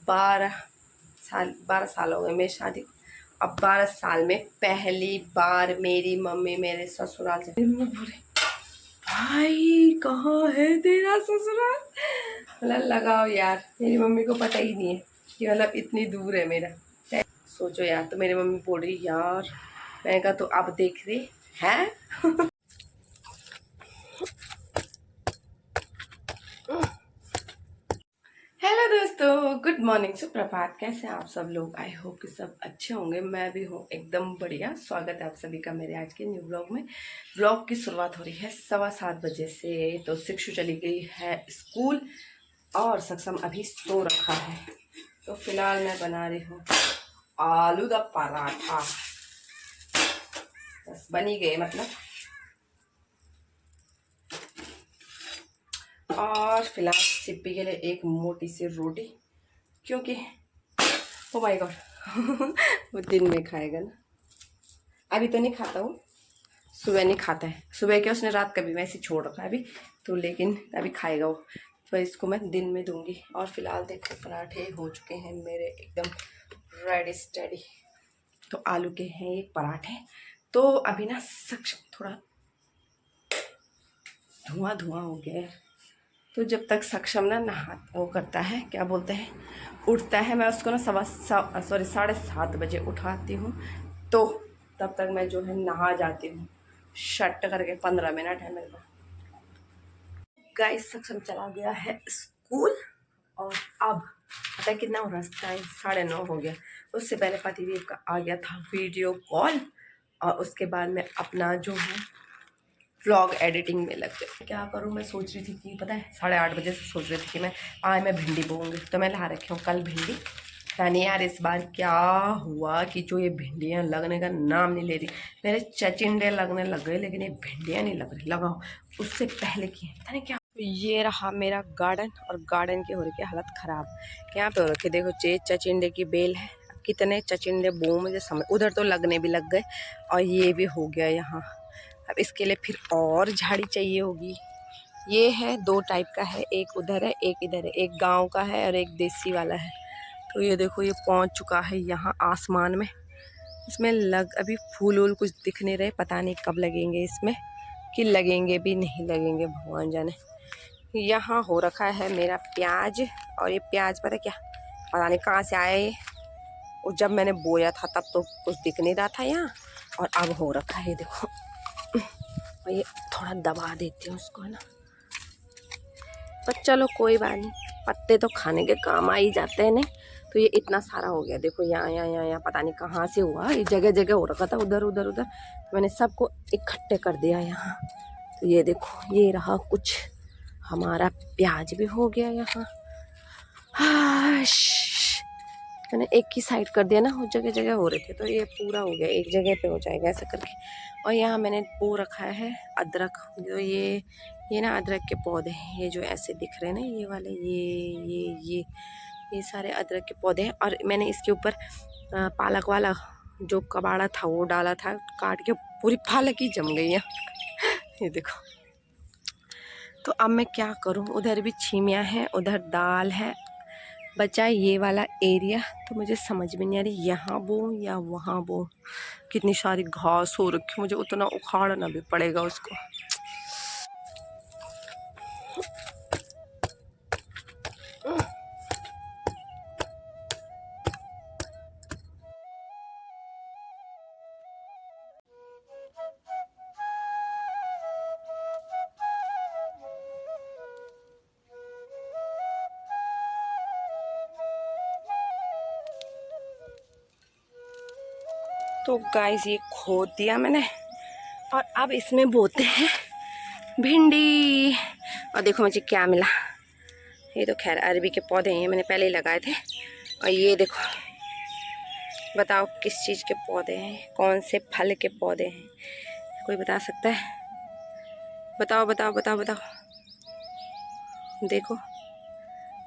12 साल हो गए मेरी शादी। अब 12 साल में पहली बार मेरी मम्मी मेरे ससुराल से भाई कहाँ है तेरा ससुराल। मतलब लगाओ यार, मेरी मम्मी को पता ही नहीं है कि मतलब इतनी दूर है मेरा। सोचो यार, तो मेरी मम्मी बोल रही यार, मैंने कहा तो अब देख रही है। हेलो दोस्तों, गुड मॉर्निंग, सुप्रभात। कैसे हैं आप सब लोग? आई होप कि सब अच्छे होंगे। मैं भी हूँ एकदम बढ़िया। स्वागत है आप सभी का मेरे आज के न्यू ब्लॉग में। ब्लॉग की शुरुआत हो रही है 7:15 बजे से। तो शिक्षु चली गई है स्कूल और सक्षम अभी सो रखा है। तो फिलहाल मैं बना रही हूँ आलू का पराठा। बस बन ही गए मतलब। और फिलहाल सिप्पी के लिए एक मोटी सी रोटी, क्योंकि ओ माय गॉड वो दिन में खाएगा ना। अभी तो नहीं खाता वो, सुबह नहीं खाता है। सुबह के उसने रात का भी वैसे छोड़ रखा है अभी तो, लेकिन अभी खाएगा वो। तो इसको मैं दिन में दूंगी। और फिलहाल देखो पराठे हो चुके हैं मेरे एकदम रेडी स्टेडी। तो आलू के हैं ये पराठे। तो अभी ना सक्षम थोड़ा धुआं धुआं हो गया है। तो जब तक सक्षम ना नहा वो करता है, क्या बोलते हैं, उठता है, मैं उसको ना 7:30 बजे उठाती हूँ। तो तब तक मैं जो है नहा जाती हूँ। शट करके 15 मिनट है मेरे को। गाइस सक्षम चला गया है स्कूल। और अब पता है कितना हो रास्ता है, 9:30 हो गया। उससे पहले पतिदेव का आ गया था वीडियो कॉल। और उसके बाद मैं अपना जो है व्लॉग एडिटिंग में लग गई। क्या करूँ, मैं सोच रही थी कि पता है 8:30 बजे से सोच रही थी कि मैं भिंडी बोऊँगी। तो मैं ला रखी हूँ कल भिंडी। यानी यार इस बार क्या हुआ कि जो ये भिंडियाँ लगने का नाम नहीं ले रही। मेरे चचिंडे लगने लग गए, लेकिन ये भिंडियाँ नहीं लग रही। लगाओ उससे पहले की पता नहीं क्या। ये रहा मेरा गार्डन, और गार्डन की हो रही है हालत ख़राब। यहाँ पे हो रखे देखो चचिंडे की बेल है। कितने चचिंडे बोऊँ मुझे समझ, उधर तो लगने भी लग गए और ये भी हो गया यहाँ। अब इसके लिए फिर और झाड़ी चाहिए होगी। ये है 2 टाइप का है, एक उधर है एक इधर है, एक गांव का है और एक देसी वाला है। तो ये देखो ये पहुंच चुका है यहाँ आसमान में। इसमें अभी फूल वूल कुछ दिख नहीं रहे, पता नहीं कब लगेंगे इसमें, कि लगेंगे भी नहीं लगेंगे भगवान जाने। यहाँ हो रखा है मेरा प्याज। और ये प्याज पता क्या, पता नहीं कहाँ से आए। और जब मैंने बोया था तब तो कुछ दिख नहीं रहा था यहाँ, और अब हो रखा है देखो। और ये थोड़ा दबा देती हूँ उसको, है ना। पर चलो कोई बात नहीं, पत्ते तो खाने के काम आ ही जाते हैं। नहीं तो ये इतना सारा हो गया देखो, यहाँ पता नहीं कहाँ से हुआ। ये जगह जगह हो रखा था, उधर उधर उधर। तो मैंने सबको इकट्ठे कर दिया यहाँ। तो ये देखो ये रहा कुछ हमारा प्याज भी हो गया यहाँ। मैंने एक ही साइड कर दिया ना, वो जगह जगह हो रहे थे। तो ये पूरा हो गया, एक जगह पे हो जाएगा ऐसा करके। और यहाँ मैंने बो रखा है अदरक। जो ये ना अदरक के पौधे हैं, ये जो ऐसे दिख रहे हैं ना, ये वाले ये सारे अदरक के पौधे हैं। और मैंने इसके ऊपर पालक वाला जो कबाड़ा था वो डाला था काट के, पूरी पालक ही जम गई है। ये देखो। तो अब मैं क्या करूँ, उधर भी छीमियाँ हैं, उधर दाल है, बचा ये वाला एरिया। तो मुझे समझ में नहीं आ रही यहाँ बोऊं या वहाँ बोऊं। कितनी सारी घास हो रखी, मुझे उतना उखाड़ना भी पड़ेगा उसको। तो गाइस ये खोद दिया मैंने, और अब इसमें बोते हैं भिंडी। और देखो मुझे क्या मिला। ये तो खैर अरबी के पौधे हैं, मैंने पहले ही लगाए थे। और ये देखो, बताओ किस चीज़ के पौधे हैं, कौन से फल के पौधे हैं, कोई बता सकता है? बताओ बताओ बताओ बताओ। देखो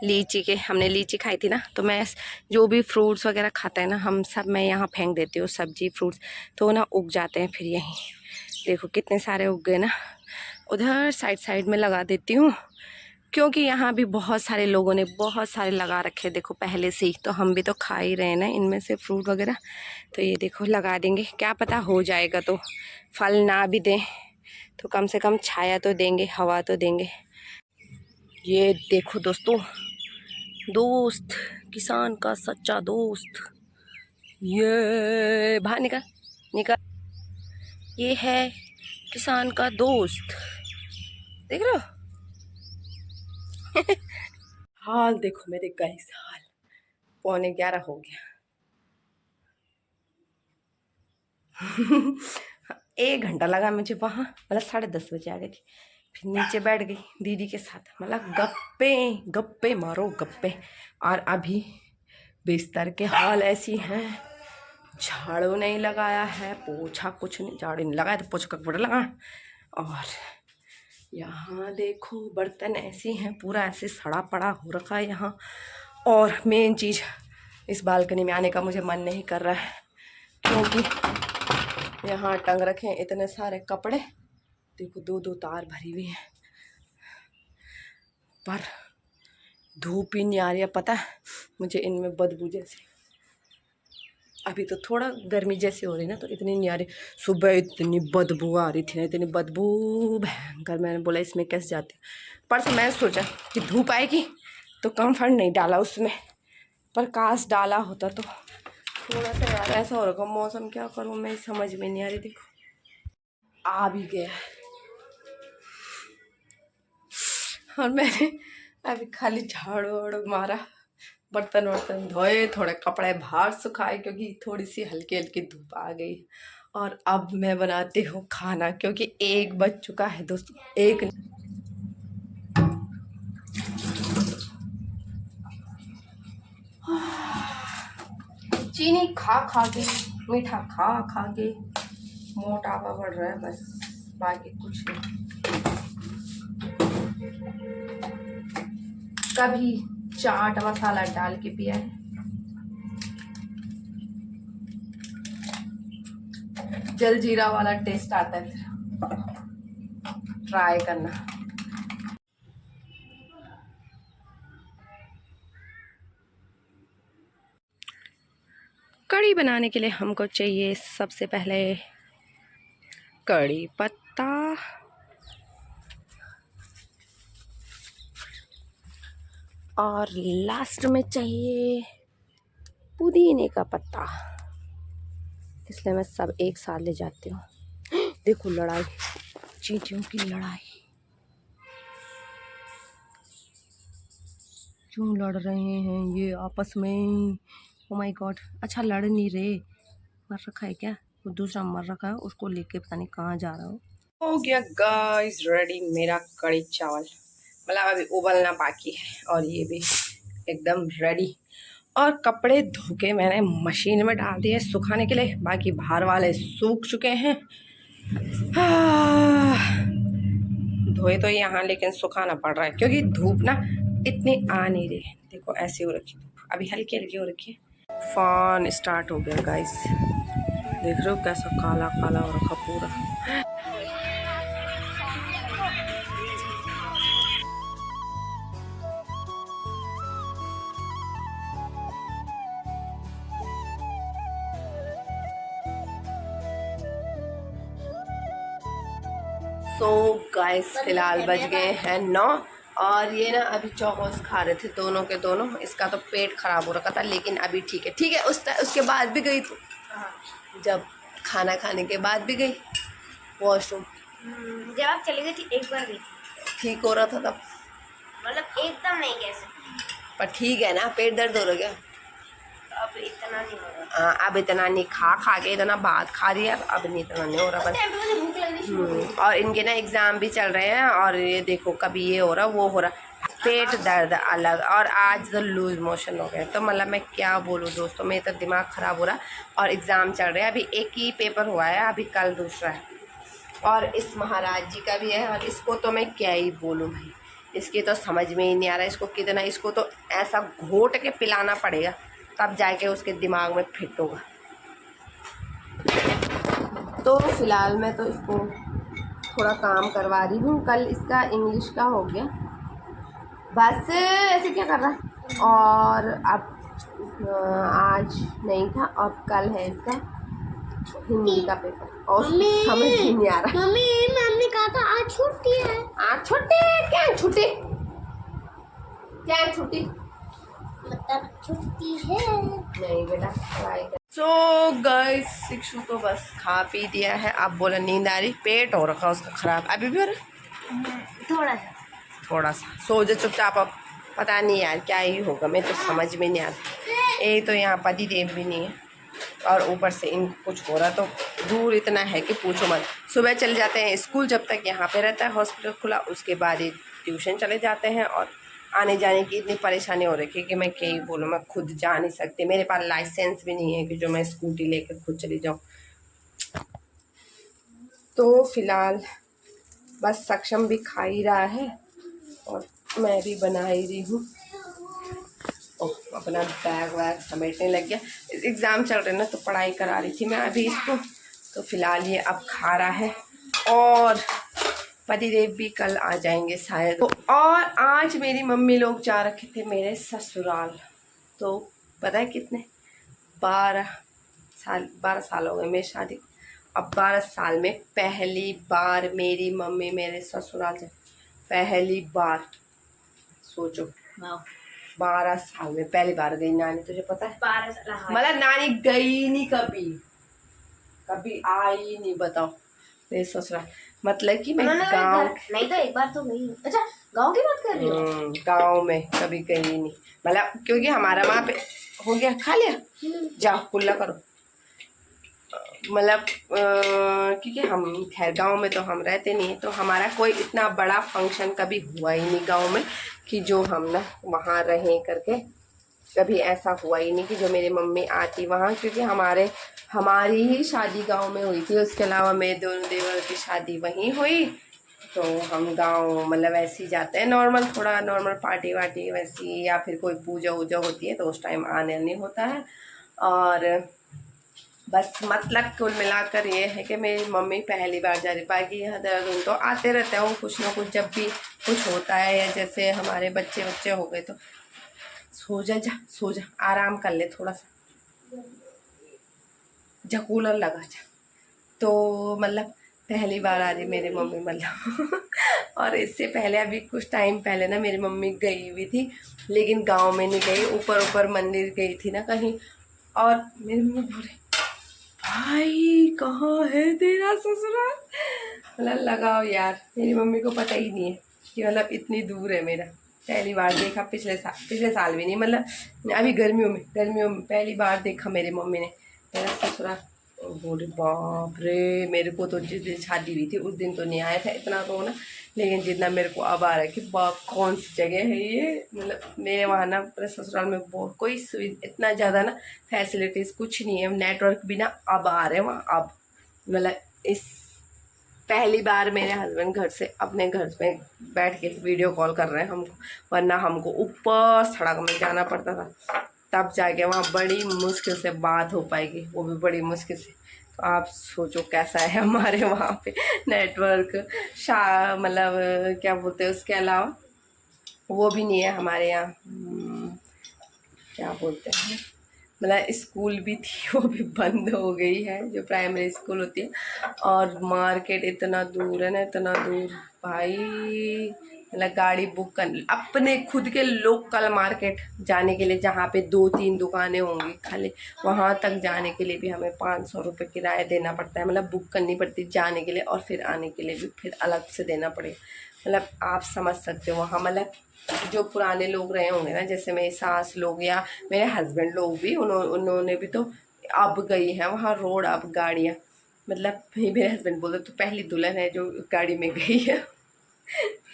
लीची के, हमने लीची खाई थी ना। तो मैं जो भी फ्रूट्स वगैरह खाता है ना, हम सब मैं यहाँ फेंक देती हूँ, सब्जी फ्रूट्स। तो ना उग जाते हैं फिर यहीं। देखो कितने सारे उग गए ना। उधर साइड साइड में लगा देती हूँ, क्योंकि यहाँ भी बहुत सारे लोगों ने बहुत सारे लगा रखे, देखो पहले से ही, तो हम भी तो खा ही रहे हैं ना इनमें से फ्रूट वगैरह। तो ये देखो लगा देंगे, क्या पता हो जाएगा तो फल ना भी दें तो कम से कम छाया तो देंगे, हवा तो देंगे। ये देखो दोस्तों, दोस्त, किसान का सच्चा दोस्त, ये बाहर निकल निकल, ये है किसान का दोस्त, देख रहे हो। हाल देखो मेरे गाइस, हाल 11:15 हो गया। 1 घंटा लगा मुझे वहाँ, मतलब 10:30 बजे आ गई थी। फिर नीचे बैठ गई दीदी के साथ, मतलब गप्पे गप्पे मारो गप्पे। और अभी बिस्तर के हाल ऐसी हैं, झाड़ू नहीं लगाया है, पोछा कुछ नहीं, झाड़ू नहीं लगाया तो पोछा कपड़ा लगा। और यहाँ देखो बर्तन ऐसे हैं, पूरा ऐसे सड़ा पड़ा हो रखा है यहाँ। और मेन चीज़, इस बालकनी में आने का मुझे मन नहीं कर रहा है, क्योंकि यहाँ टंग रखे हैं इतने सारे कपड़े, देखो 2-2 तार भरी हुई हैं, पर धूप ही नहीं आ रही है। पता है मुझे इनमें बदबू जैसी, अभी तो थोड़ा गर्मी जैसी हो रही ना, तो इतनी नहीं आ रही। सुबह इतनी बदबू आ रही थी ना, इतनी बदबू भयंकर, मैंने बोला इसमें कैसे जाती। परसों मैंने सोचा कि धूप आएगी तो कम्फर्ट नहीं डाला उसमें, पर काश डाला होता तो थोड़ा सा। यार ऐसा हो रहा मौसम, क्या करूँ मैं, समझ में नहीं आ रही। देखो आ भी गया, और मैंने अभी खाली झाड़ू वाड़ू मारा, बर्तन वर्तन धोए, थोड़े कपड़े बाहर सुखाए, क्योंकि थोड़ी सी हल्की हल्की धूप आ गई। और अब मैं बनाती हूँ खाना, क्योंकि 1 बज चुका है दोस्तों। चीनी खा खा के, मीठा खा खा के मोटापा बढ़ रहा है बस, बाकी कुछ नहीं। कभी चाट मसाला डाल के पिया है, जलजीरा वाला टेस्ट आता है, फिर ट्राई करना। कढ़ी बनाने के लिए हमको चाहिए सबसे पहले कड़ी पत्ता, और लास्ट में चाहिए पुदीने का पत्ता, इसलिए मैं सब एक साथ ले जाती हूँ। देखो लड़ाई, चींटियों की लड़ाई, क्यों लड़ रहे हैं ये आपस में। ओ माय गॉड, अच्छा लड़ नहीं रहे, मर रखा है क्या, वो दूसरा मर रखा है, उसको लेके पता नहीं कहाँ जा रहा हो गया गाइस रेडी मेरा कड़ी चावल, मतलब अभी उबलना बाकी है, और ये भी एकदम रेडी। और कपड़े धो के मैंने मशीन में डाल दिए सुखाने के लिए, बाकी बाहर वाले सूख चुके हैं। धोए तो यहाँ, लेकिन सुखाना पड़ रहा है क्योंकि धूप ना इतनी आ नहीं रही। देखो ऐसे हो रखी धूप, अभी हल्की हल्की हो रखी है। फन स्टार्ट हो गया गाइस, देख रहे हो कैसा काला काला हो रखा पूरा। सो गाइस फिलहाल बज गए हैं 9, और ये ना अभी चौकोस खा रहे थे दोनों के दोनों। इसका तो पेट खराब हो रखा था, लेकिन अभी ठीक है, ठीक है। उसके बाद भी गई थी, जब खाना खाने के बाद भी गई वॉशरूम। जब आप चली गई थी एक बार गई, ठीक हो रहा था तब, मतलब एकदम नहीं कह सकती, पर ठीक है ना, पेट दर्द हो रहा क्या। अब इतना नहीं हो रहा। हाँ अब इतना नहीं, खा के इतना बात खा रही है, अब नहीं इतना नहीं हो रहा बस। मुझे भूख लगनी शुरू हो गई। और इनके ना एग्ज़ाम भी चल रहे हैं, और ये देखो कभी ये हो रहा वो हो रहा, पेट दर्द अलग, और आज तो लूज मोशन हो गए। तो मतलब मैं क्या बोलूँ दोस्तों, मेरा तो दिमाग ख़राब हो रहा। और एग्ज़ाम चल रहे हैं, अभी एक ही पेपर हुआ है, अभी कल दूसरा है, और इस महाराज जी का भी है। और इसको तो मैं क्या ही बोलूँ भाई, इसकी तो समझ में ही नहीं आ रहा, इसको कितना, इसको तो ऐसा घोट के पिलाना पड़ेगा तब जाके उसके दिमाग में फिट होगा। तो फिलहाल मैं तो इसको थोड़ा काम करवा रही हूँ। कल इसका इंग्लिश का हो गया, बस ऐसे क्या कर रहा है। और अब आज नहीं था, अब कल है इसका हिंदी का पेपर और उसको समझ ही नहीं आ रहा। मम्मी मैम ने कहा था आज छुट्टी है। आज छुट्टी है? क्या छुट्टी? क्या छुट्टी? मतलब छुट्टी है। नहीं बेटा पढ़ाई कर। सो गाइस शिक्षु तो बस खा पी दिया है, अब बोला नींद आ रही, पेट हो रखा उसका खराब, अभी भी हो रहा थोड़ा सा। थोड़ा सा। सो जा चुपचाप, अब पता नहीं यार क्या ही होगा, मैं तो समझ में नहीं आता। ये तो यहाँ पति देव भी नहीं है और ऊपर से इन कुछ हो रहा, तो दूर इतना है कि पूछो मत। सुबह चले जाते हैं स्कूल, जब तक यहाँ पे रहता है हॉस्पिटल खुला, उसके बाद ही ट्यूशन चले जाते हैं और आने जाने की इतनी परेशानी हो रही है कि मैं क्या ही बोलूँ, मैं खुद जा नहीं सकती, मेरे पास लाइसेंस भी नहीं है कि जो मैं स्कूटी लेकर खुद चली जाऊँ। तो फिलहाल बस सक्षम भी खा ही रहा है और मैं भी बना ही रही हूँ। अपना बैग वैग समेटने लग गया, एग्ज़ाम चल रहे ना तो पढ़ाई करा रही थी मैं अभी इसको। तो फिलहाल ये अब खा रहा है और पतिदेव भी कल आ जाएंगे शायद। तो और आज मेरी मम्मी लोग जा रखे थे मेरे ससुराल, तो पता है कितने 12 साल हो गए मेरी शादी को। अब 12 साल में पहली बार मेरी मम्मी मेरे ससुराल से, पहली बार सोचो 12 साल में पहली बार गई नानी। तुझे पता है 12 साल मतलब नानी गई नहीं, कभी कभी आई नहीं, बताओ मेरे ससुराल। मतलब कि मैं गांव नहीं तो एक बार तो गई। अच्छा गांव की बात कर रही हो? गांव में कभी गई नहीं, मतलब क्योंकि हमारा वहाँ पे हो गया, खा लिया जाओ कुल्ला करो, मतलब क्योंकि हम खैर गांव में तो हम रहते नहीं, तो हमारा कोई इतना बड़ा फंक्शन कभी हुआ ही नहीं गांव में कि जो हम ना वहाँ रहें करके, कभी ऐसा हुआ ही नहीं कि जो मेरी मम्मी आती वहाँ, क्योंकि हमारी ही शादी गांव में हुई थी, उसके अलावा मेरे दोनों देवर की शादी वहीं हुई। तो हम गांव मतलब ऐसे ही जाते हैं नॉर्मल, थोड़ा नॉर्मल पार्टी वार्टी वैसी, या फिर कोई पूजा वूजा होती है तो उस टाइम आने नहीं होता है। और बस मतलब कुल मिलाकर ये है कि मेरी मम्मी पहली बार जा रही, बाकी यहाँ देहरादून तो आते रहते हैं वो कुछ ना कुछ, जब भी कुछ होता है या जैसे हमारे बच्चे हो गए तो सो जा आराम कर ले थोड़ा सा, जा कूलर लगा जा। तो मतलब पहली बार आ रही मेरी मम्मी मतलब और इससे पहले अभी कुछ टाइम पहले ना मेरी मम्मी गई हुई थी, लेकिन गांव में नहीं गई, ऊपर मंदिर गई थी ना कहीं। और मेरी मम्मी बोले भाई कहाँ है तेरा ससुराल, मतलब लगाओ यार, मेरी मम्मी को पता ही नहीं है कि मतलब इतनी दूर है मेरा। पहली बार देखा पिछले साल भी नहीं, मतलब अभी गर्मियों में पहली बार देखा मेरी मम्मी ने मेरा ससुराल। बोले बाप रे, मेरे को तो जिस दिन शादी हुई थी उस दिन तो नहीं आया था इतना रोना, लेकिन जितना मेरे को अब आ रहा है कि बाप कौन सी जगह है ये। मतलब मेरे वहाँ ना अपने ससुराल में बहुत कोई सुविधा इतना ज़्यादा ना फैसिलिटीज़ कुछ नहीं है, नेटवर्क भी ना अब आ रहे हैं वहाँ अब। मतलब इस पहली बार मेरे हस्बैंड घर से अपने घर में बैठ के वीडियो कॉल कर रहे हैं हमको, वरना हमको ऊपर सड़क में जाना पड़ता था, तब जाके वहाँ बड़ी मुश्किल से बात हो पाएगी, वो भी बड़ी मुश्किल से। तो आप सोचो कैसा है हमारे वहाँ पे नेटवर्क, मतलब क्या बोलते हैं, उसके अलावा वो भी नहीं है हमारे यहाँ, क्या बोलते हैं, मतलब स्कूल भी थी वो भी बंद हो गई है, जो प्राइमरी स्कूल होती है। और मार्केट इतना दूर है ना, इतना दूर भाई, मतलब गाड़ी बुक कर अपने खुद के लोकल मार्केट जाने के लिए, जहाँ पे 2-3 दुकानें होंगी खाली, वहाँ तक जाने के लिए भी हमें 500 रुपये किराया देना पड़ता है, मतलब बुक करनी पड़ती है जाने के लिए, और फिर आने के लिए भी फिर अलग से देना पड़ेगा। मतलब आप समझ सकते हो वहाँ, मतलब जो पुराने लोग रहे होंगे ना, जैसे मेरी सास लोग या मेरे हस्बैंड लोग भी, उन्होंने भी तो अब गई है वहाँ रोड, अब गाड़ियाँ, मतलब मेरे हस्बैंड बोलते तो पहली दुल्हन है जो गाड़ी में गई है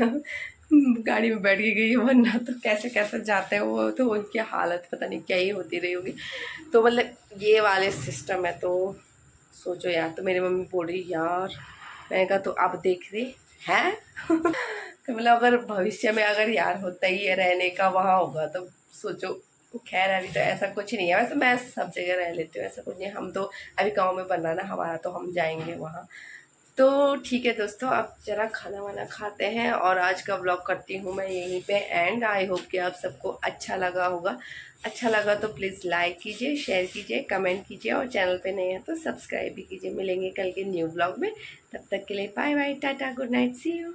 गाड़ी में बैठ के गई है, वरना तो कैसे कैसे जाते हैं वो, तो उनकी हालत पता नहीं क्या ही होती रही होगी। तो मतलब ये वाले सिस्टम है, तो सोचो यार। तो मेरी मम्मी बोल रही यार, मैंने कहा तो अब देख रही है तो मतलब अगर भविष्य में अगर यार होता ही है रहने का वहाँ होगा तो सोचो। खैर अभी तो ऐसा कुछ नहीं है, वैसे मैं सब जगह रह लेती हूँ, ऐसा कुछ नहीं, हम तो अभी गांव में बन रहा ना हमारा, तो हम जाएंगे वहाँ। तो ठीक है दोस्तों, अब जरा खाना वाना खाते हैं और आज का व्लॉग करती हूँ मैं यहीं पे एंड। आई होप कि आप सबको अच्छा लगा होगा। अच्छा लगा तो प्लीज़ लाइक कीजिए, शेयर कीजिए, कमेंट कीजिए और चैनल पे नए हैं तो सब्सक्राइब भी कीजिए। मिलेंगे कल के न्यू व्लॉग में, तब तक के लिए bye bye, tata, good night, see you.